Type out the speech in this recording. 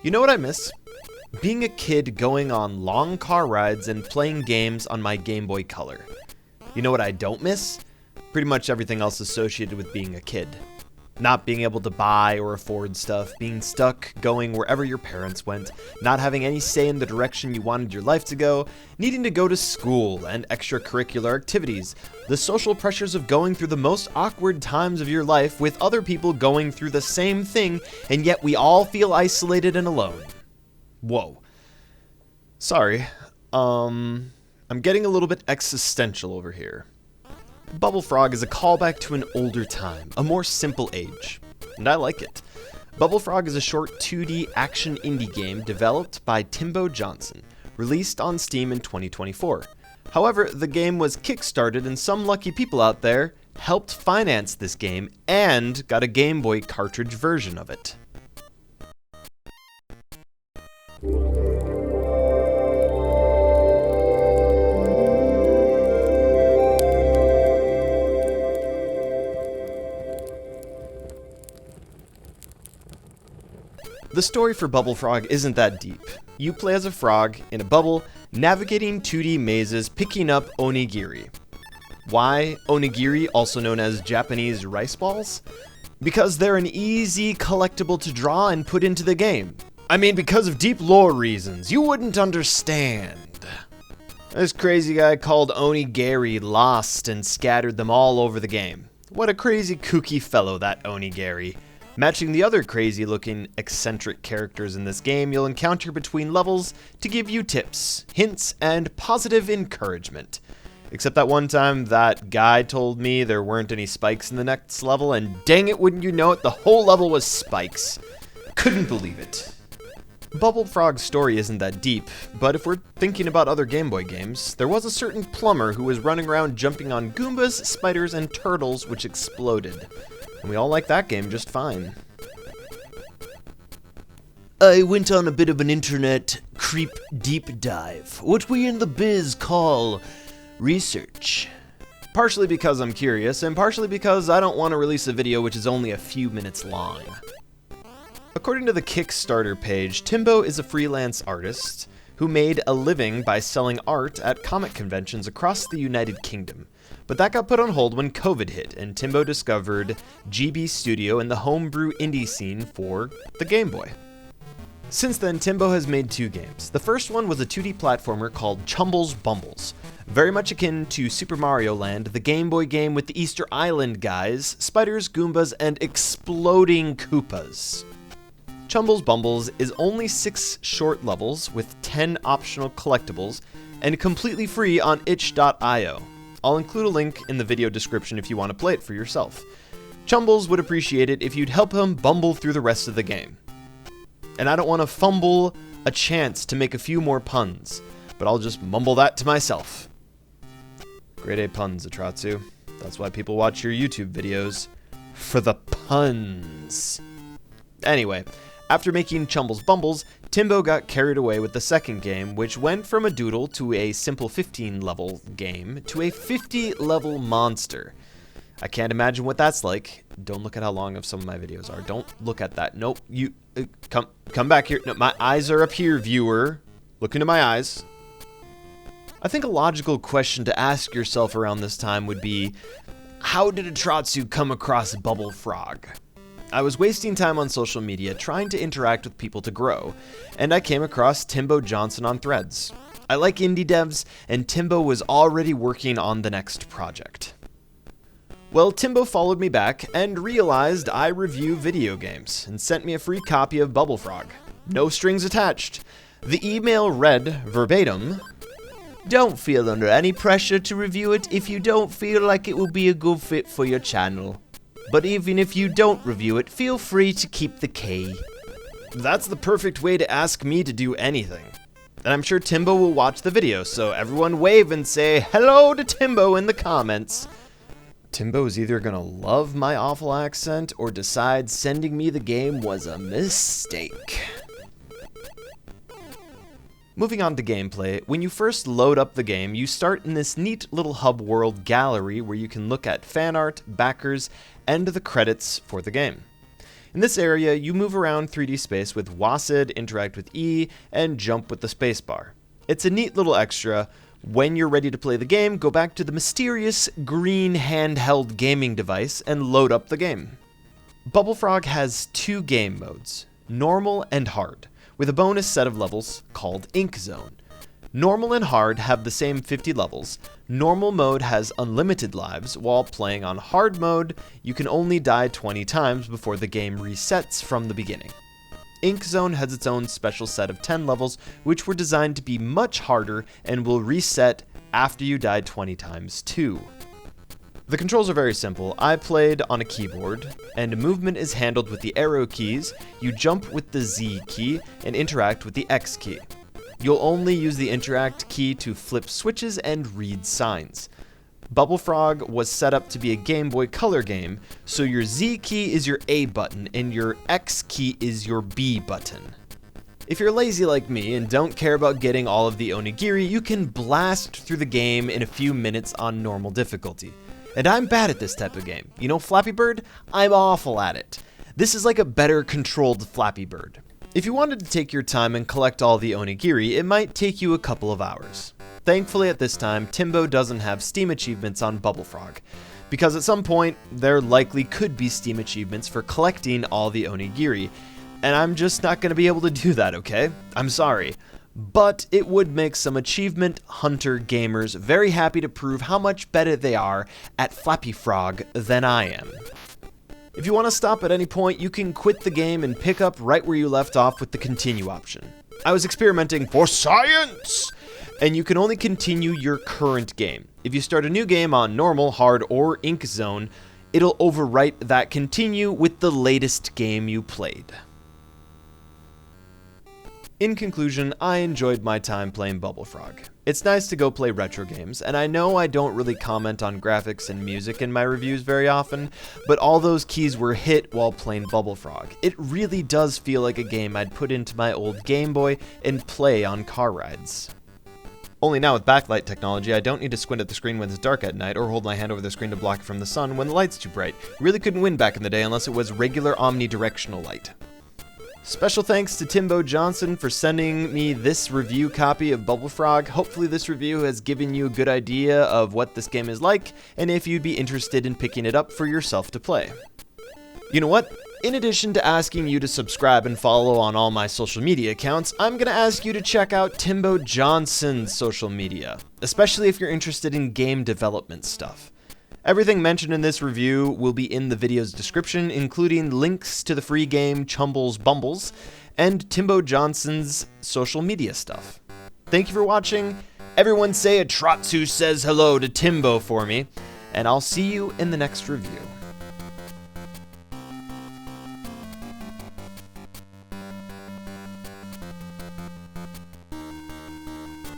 You know what I miss? Being a kid going on long car rides and playing games on my Gameboy Color. You know what I don't miss? Pretty much everything else associated with being a kid. Not being able to buy or afford stuff, being stuck going wherever your parents went, not having any say in the direction you wanted your life to go, needing to go to school and extracurricular activities, the social pressures of going through the most awkward times of your life with other people going through the same thing, and yet we all feel isolated and alone. Whoa. Sorry. I'm getting a little bit existential over here. Bubble-Frog is a callback to an older time, a more simple age, and I like it. Bubble-Frog is a short 2D action indie game developed by Timbo Johnson, released on Steam in 2024. However, the game was kickstarted and some lucky people out there helped finance this game and got a Game Boy cartridge version of it. The story for Bubble-Frog isn't that deep. You play as a frog in a bubble, navigating 2D mazes, picking up onigiri. Why onigiri, also known as Japanese rice balls? Because they're an easy collectible to draw and put into the game. I mean, because of deep lore reasons. You wouldn't understand. This crazy guy called Onigiri lost and scattered them all over the game. What a crazy kooky fellow, that Onigiri. Matching the other crazy-looking, eccentric characters in this game you'll encounter between levels to give you tips, hints, and positive encouragement. Except that one time that guy told me there weren't any spikes in the next level, and dang it, wouldn't you know it, the whole level was spikes. Couldn't believe it. Bubble-Frog's story isn't that deep, but if we're thinking about other Game Boy games, there was a certain plumber who was running around jumping on Goombas, spiders, and turtles which exploded. And we all like that game just fine. I went on a bit of an internet creep deep dive, what we in the biz call research. Partially because I'm curious, and partially because I don't want to release a video which is only a few minutes long. According to the Kickstarter page, Timbo is a freelance artist who made a living by selling art at comic conventions across the United Kingdom. But that got put on hold when COVID hit, and Timbo discovered GB Studio and the homebrew indie scene for the Game Boy. Since then, Timbo has made two games. The first one was a 2D platformer called Chumbles Bumbles, very much akin to Super Mario Land, the Game Boy game with the Easter Island guys, spiders, Goombas, and exploding Koopas. Chumbles Bumbles is only 6 short levels with 10 optional collectibles, and completely free on itch.io. I'll include a link in the video description if you want to play it for yourself. Chumbles would appreciate it if you'd help him bumble through the rest of the game. And I don't want to fumble a chance to make a few more puns, but I'll just mumble that to myself. Grade A puns, Atratzu. That's why people watch your YouTube videos. For the puns. Anyway, after making Chumbles Bumbles, Timbo got carried away with the second game, which went from a doodle to a simple 15-level game to a 50-level monster. I can't imagine what that's like. Don't look at how long of some of my videos are. Don't look at that. Nope. You come back here. No, my eyes are up here, viewer. Look into my eyes. I think a logical question to ask yourself around this time would be, how did Atratzu come across Bubble-Frog? I was wasting time on social media trying to interact with people to grow, and I came across Timbo Johnson on Threads. I like indie devs, and Timbo was already working on the next project. Well, Timbo followed me back and realized I review video games, and sent me a free copy of Bubble-Frog. No strings attached. The email read verbatim, "Don't feel under any pressure to review it if you don't feel like it will be a good fit for your channel. But even if you don't review it, feel free to keep the key." That's the perfect way to ask me to do anything. And I'm sure Timbo will watch the video, so everyone wave and say hello to Timbo in the comments. Timbo's either gonna love my awful accent or decide sending me the game was a mistake. Moving on to gameplay, when you first load up the game, you start in this neat little hub world gallery where you can look at fan art, backers, and the credits for the game. In this area, you move around 3D space with WASD, interact with E, and jump with the spacebar. It's a neat little extra. When you're ready to play the game, go back to the mysterious green handheld gaming device and load up the game. Bubble-Frog has 2 game modes, normal and hard, with a bonus set of levels called Ink Zone. Normal and hard have the same 50 levels. Normal mode has unlimited lives, while playing on hard mode, you can only die 20 times before the game resets from the beginning. Ink Zone has its own special set of 10 levels, which were designed to be much harder and will reset after you die 20 times too. The controls are very simple. I played on a keyboard, and movement is handled with the arrow keys. You jump with the Z key and interact with the X key. You'll only use the interact key to flip switches and read signs. Bubble-Frog was set up to be a Gameboy Color game, so your Z key is your A button and your X key is your B button. If you're lazy like me and don't care about getting all of the onigiri, you can blast through the game in a few minutes on normal difficulty. And I'm bad at this type of game. You know Flappy Bird? I'm awful at it. This is like a better controlled Flappy Bird. If you wanted to take your time and collect all the onigiri, it might take you a couple of hours. Thankfully at this time, Timbo doesn't have Steam achievements on Bubble-Frog, because at some point, there likely could be Steam achievements for collecting all the onigiri, and I'm just not going to be able to do that, okay? I'm sorry. But it would make some achievement hunter gamers very happy to prove how much better they are at Flappy-Frog than I am. If you want to stop at any point, you can quit the game and pick up right where you left off with the continue option. I was experimenting for science! And you can only continue your current game. If you start a new game on normal, hard, or Ink Zone, it'll overwrite that continue with the latest game you played. In conclusion, I enjoyed my time playing Bubble-Frog. It's nice to go play retro games, and I know I don't really comment on graphics and music in my reviews very often, but all those keys were hit while playing Bubble-Frog. It really does feel like a game I'd put into my old Game Boy and play on car rides. Only now with backlight technology, I don't need to squint at the screen when it's dark at night or hold my hand over the screen to block it from the sun when the light's too bright. Really couldn't win back in the day unless it was regular omnidirectional light. Special thanks to Timbo Johnson for sending me this review copy of Bubble-Frog. Hopefully this review has given you a good idea of what this game is like, and if you'd be interested in picking it up for yourself to play. You know what? In addition to asking you to subscribe and follow on all my social media accounts, I'm going to ask you to check out Timbo Johnson's social media, especially if you're interested in game development stuff. Everything mentioned in this review will be in the video's description, including links to the free game Chumbles Bumbles and Timbo Johnson's social media stuff. Thank you for watching. Everyone say Atratzu says hello to Timbo for me, and I'll see you in the next review.